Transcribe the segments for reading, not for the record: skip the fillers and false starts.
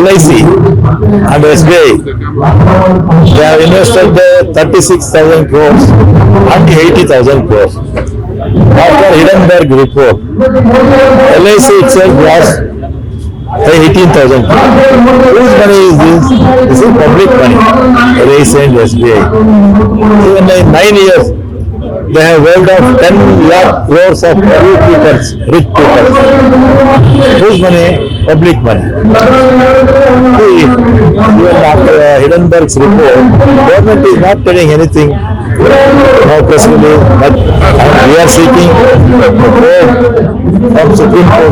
LIC and SBI, they have invested 36,000 crores and 80,000 crores. After Hindenburg report, LIC itself was 18,000 crores. Whose money is this? This is public money, LIC and SBI. Even in 9 years, they have worked off 10 lakh crores of rich people. Whose money? Public money. See, even after Hindenburg's report, government is not telling anything. No press release, but we are seeking from Supreme Court.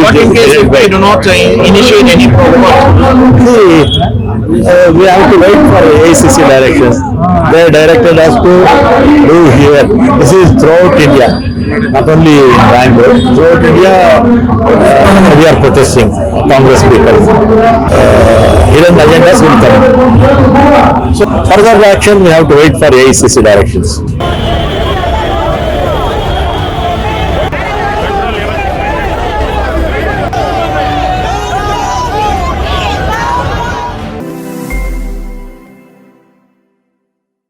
What in case if we do not initiate any program? See, we have to wait for AICC directions. They directed us to do here. This is throughout India, not only in Bangalore. Throughout India, we are protesting, Congress people. Hidden agendas will come. So further action, we have to wait for AICC directions.